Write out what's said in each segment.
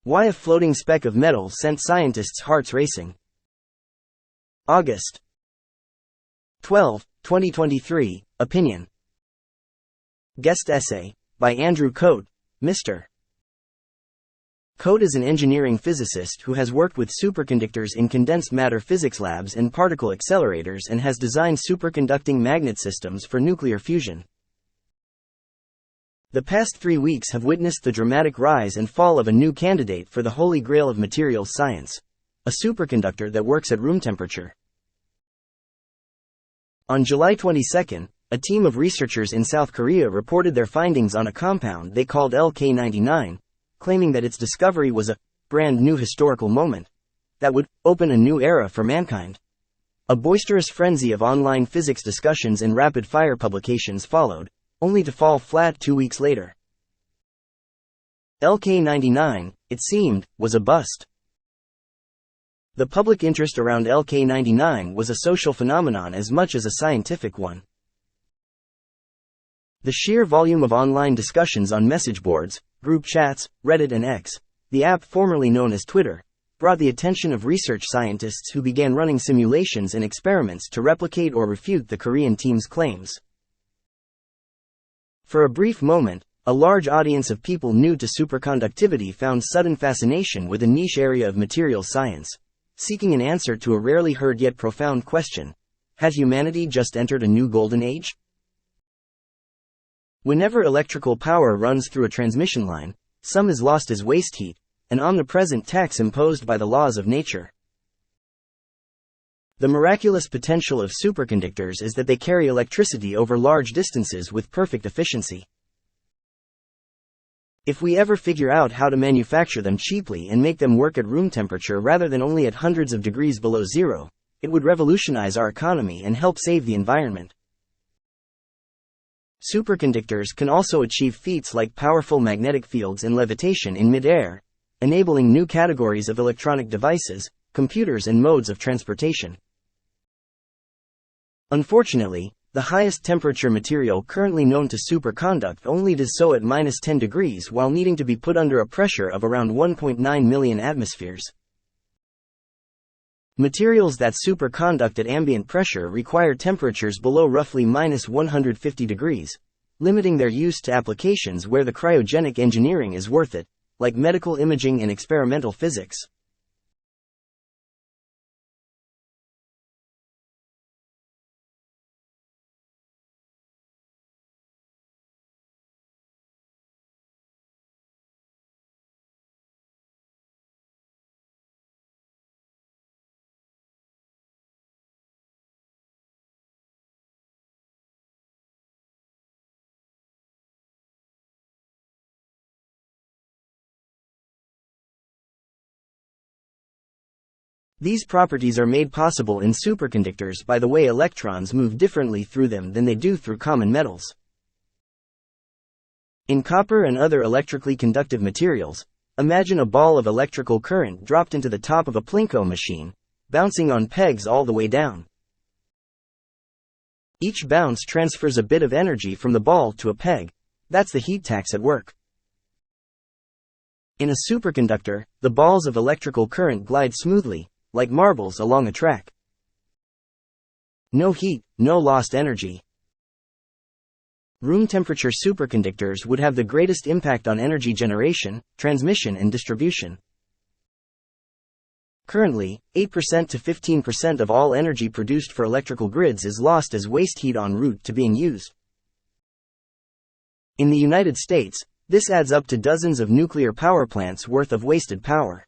Why a floating speck of metal sent scientists' hearts racing. August 12, 2023, Opinion. Guest essay, by Andrew Coate, Mr. Coate is an engineering physicist who has worked with superconductors in condensed matter physics labs and particle accelerators and has designed superconducting magnet systems for nuclear fusion. The past 3 weeks have witnessed the dramatic rise and fall of a new candidate for the holy grail of materials science, a superconductor that works at room temperature. On July 22, a team of researchers in South Korea reported their findings on a compound they called LK-99, claiming that its discovery was a brand new historical moment that would open a new era for mankind. A boisterous frenzy of online physics discussions and rapid-fire publications followed, only to fall flat 2 weeks later. LK-99, it seemed, was a bust. The public interest around LK-99 was a social phenomenon as much as a scientific one. The sheer volume of online discussions on message boards, group chats, Reddit and X, the app formerly known as Twitter, brought the attention of research scientists who began running simulations and experiments to replicate or refute the Korean team's claims. For a brief moment, a large audience of people new to superconductivity found sudden fascination with a niche area of materials science, seeking an answer to a rarely heard yet profound question: had humanity just entered a new golden age? Whenever electrical power runs through a transmission line, some is lost as waste heat, an omnipresent tax imposed by the laws of nature. The miraculous potential of superconductors is that they carry electricity over large distances with perfect efficiency. If we ever figure out how to manufacture them cheaply and make them work at room temperature rather than only at hundreds of degrees below zero, it would revolutionize our economy and help save the environment. Superconductors can also achieve feats like powerful magnetic fields and levitation in mid-air, enabling new categories of electronic devices, computers and modes of transportation. Unfortunately, the highest temperature material currently known to superconduct only does so at -10 degrees while needing to be put under a pressure of around 1.9 million atmospheres. Materials that superconduct at ambient pressure require temperatures below roughly -150 degrees, limiting their use to applications where the cryogenic engineering is worth it, like medical imaging and experimental physics. These properties are made possible in superconductors by the way electrons move differently through them than they do through common metals. In copper and other electrically conductive materials, imagine a ball of electrical current dropped into the top of a Plinko machine, bouncing on pegs all the way down. Each bounce transfers a bit of energy from the ball to a peg. That's the heat tax at work. In a superconductor, the balls of electrical current glide smoothly, like marbles along a track. No heat, no lost energy. Room temperature superconductors would have the greatest impact on energy generation, transmission and distribution. Currently, 8% to 15% of all energy produced for electrical grids is lost as waste heat en route to being used. In the United States, this adds up to dozens of nuclear power plants worth of wasted power.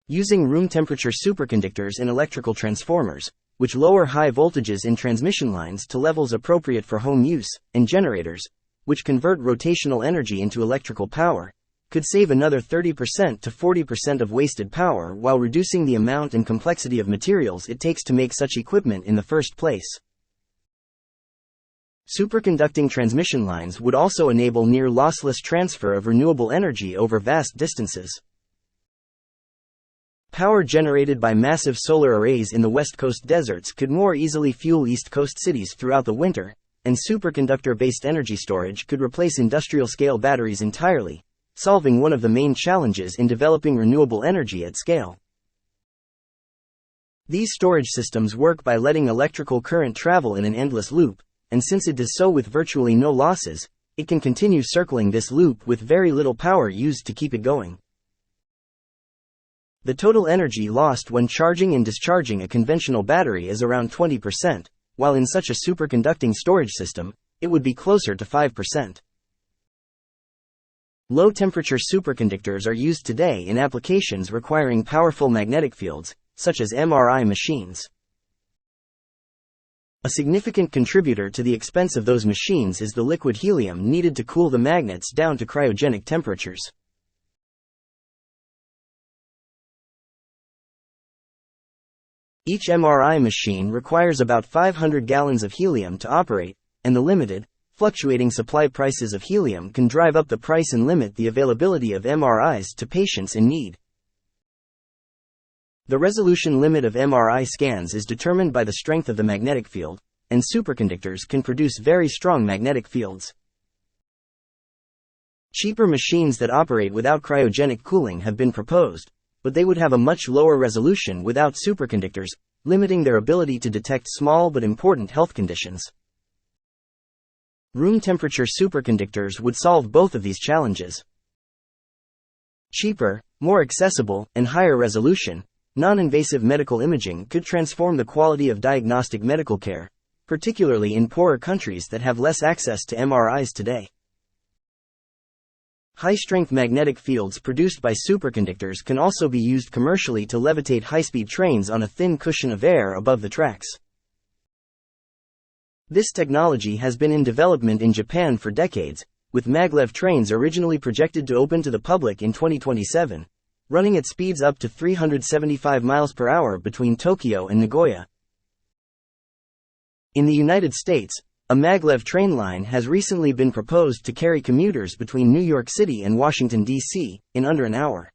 Using room temperature superconductors in electrical transformers, which lower high voltages in transmission lines to levels appropriate for home use, and generators, which convert rotational energy into electrical power, could save another 30% to 40% of wasted power while reducing the amount and complexity of materials it takes to make such equipment in the first place. Superconducting transmission lines would also enable near lossless transfer of renewable energy over vast distances. Power generated by massive solar arrays in the West Coast deserts could more easily fuel East Coast cities throughout the winter, and superconductor-based energy storage could replace industrial-scale batteries entirely, solving one of the main challenges in developing renewable energy at scale. These storage systems work by letting electrical current travel in an endless loop, and since it does so with virtually no losses, it can continue circling this loop with very little power used to keep it going. The total energy lost when charging and discharging a conventional battery is around 20%, while in such a superconducting storage system, it would be closer to 5%. Low-temperature superconductors are used today in applications requiring powerful magnetic fields, such as MRI machines. A significant contributor to the expense of those machines is the liquid helium needed to cool the magnets down to cryogenic temperatures. Each MRI machine requires about 500 gallons of helium to operate, and the limited, fluctuating supply prices of helium can drive up the price and limit the availability of MRIs to patients in need. The resolution limit of MRI scans is determined by the strength of the magnetic field, and superconductors can produce very strong magnetic fields. Cheaper machines that operate without cryogenic cooling have been proposed, but they would have a much lower resolution without superconductors, limiting their ability to detect small but important health conditions. Room temperature superconductors would solve both of these challenges. Cheaper, more accessible, and higher resolution, non-invasive medical imaging could transform the quality of diagnostic medical care, particularly in poorer countries that have less access to MRIs today. High-strength magnetic fields produced by superconductors can also be used commercially to levitate high-speed trains on a thin cushion of air above the tracks. This technology has been in development in Japan for decades, with maglev trains originally projected to open to the public in 2027, running at speeds up to 375 miles per hour between Tokyo and Nagoya. In the United States, a maglev train line has recently been proposed to carry commuters between New York City and Washington, D.C., in under an hour.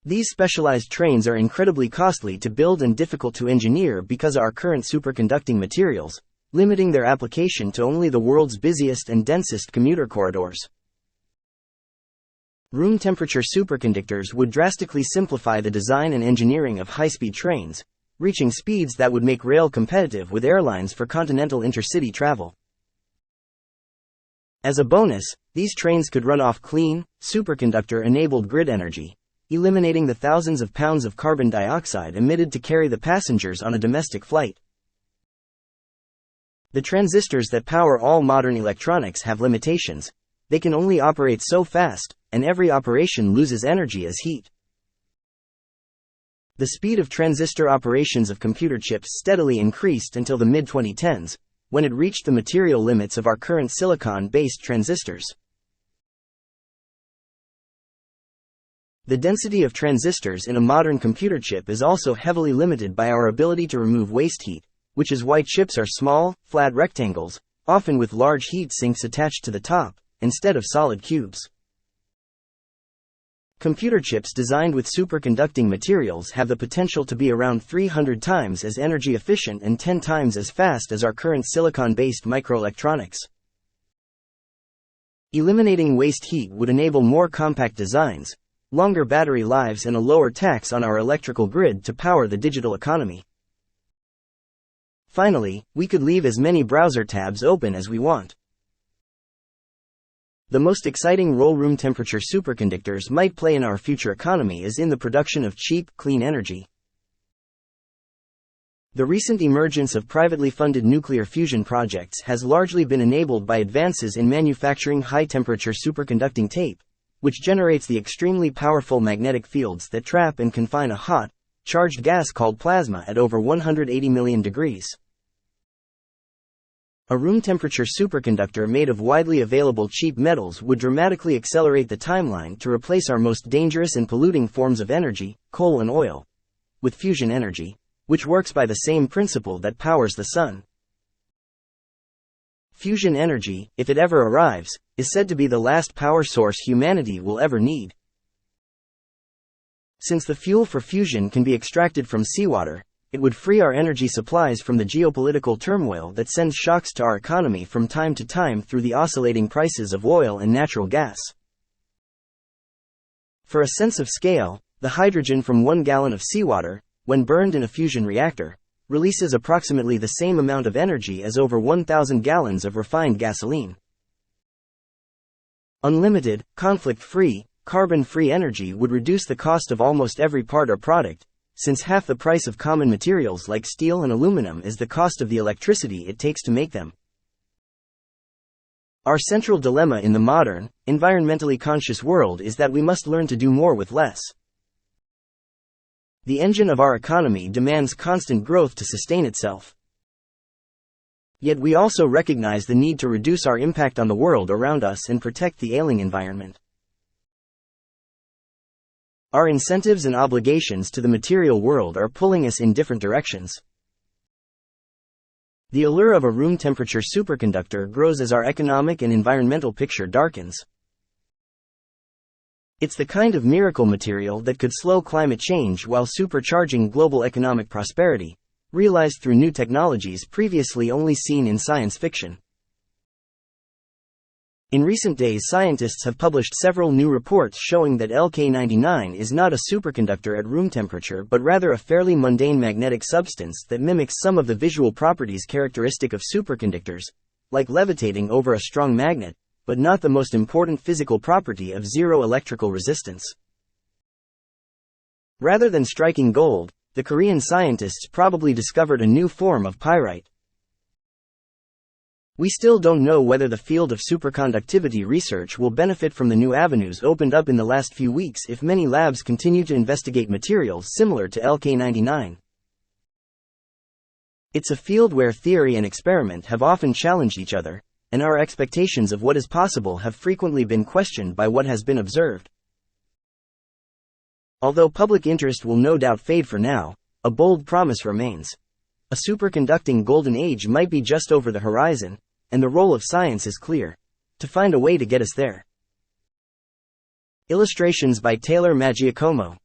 These specialized trains are incredibly costly to build and difficult to engineer because of our current superconducting materials, limiting their application to only the world's busiest and densest commuter corridors. Room temperature superconductors would drastically simplify the design and engineering of high-speed trains, reaching speeds that would make rail competitive with airlines for continental intercity travel. As a bonus, these trains could run off clean, superconductor-enabled grid energy, eliminating the thousands of pounds of carbon dioxide emitted to carry the passengers on a domestic flight. The transistors that power all modern electronics have limitations. They can only operate so fast, and every operation loses energy as heat. The speed of transistor operations of computer chips steadily increased until the mid-2010s, when it reached the material limits of our current silicon-based transistors. The density of transistors in a modern computer chip is also heavily limited by our ability to remove waste heat, which is why chips are small, flat rectangles, often with large heat sinks attached to the top, instead of solid cubes. Computer chips designed with superconducting materials have the potential to be around 300 times as energy efficient and 10 times as fast as our current silicon-based microelectronics. Eliminating waste heat would enable more compact designs, longer battery lives, and a lower tax on our electrical grid to power the digital economy. Finally, we could leave as many browser tabs open as we want. The most exciting role room temperature superconductors might play in our future economy is in the production of cheap, clean energy. The recent emergence of privately funded nuclear fusion projects has largely been enabled by advances in manufacturing high-temperature superconducting tape, which generates the extremely powerful magnetic fields that trap and confine a hot, charged gas called plasma at over 180 million degrees. A room temperature superconductor made of widely available cheap metals would dramatically accelerate the timeline to replace our most dangerous and polluting forms of energy, coal and oil, with fusion energy, which works by the same principle that powers the sun. Fusion energy, if it ever arrives, is said to be the last power source humanity will ever need. Since the fuel for fusion can be extracted from seawater, it would free our energy supplies from the geopolitical turmoil that sends shocks to our economy from time to time through the oscillating prices of oil and natural gas. For a sense of scale, the hydrogen from 1 gallon of seawater, when burned in a fusion reactor, releases approximately the same amount of energy as over 1,000 gallons of refined gasoline. Unlimited, conflict-free, carbon-free energy would reduce the cost of almost every part or product, since half the price of common materials like steel and aluminum is the cost of the electricity it takes to make them. Our central dilemma in the modern, environmentally conscious world is that we must learn to do more with less. The engine of our economy demands constant growth to sustain itself. Yet we also recognize the need to reduce our impact on the world around us and protect the ailing environment. Our incentives and obligations to the material world are pulling us in different directions. The allure of a room temperature superconductor grows as our economic and environmental picture darkens. It's the kind of miracle material that could slow climate change while supercharging global economic prosperity, realized through new technologies previously only seen in science fiction. In recent days, scientists have published several new reports showing that LK-99 is not a superconductor at room temperature but rather a fairly mundane magnetic substance that mimics some of the visual properties characteristic of superconductors, like levitating over a strong magnet, but not the most important physical property of zero electrical resistance. Rather than striking gold, the Korean scientists probably discovered a new form of pyrite. We still don't know whether the field of superconductivity research will benefit from the new avenues opened up in the last few weeks if many labs continue to investigate materials similar to LK-99. It's a field where theory and experiment have often challenged each other, and our expectations of what is possible have frequently been questioned by what has been observed. Although public interest will no doubt fade for now, a bold promise remains. A superconducting golden age might be just over the horizon, and the role of science is clear: to find a way to get us there. Illustrations by Taylor Maggiacomo.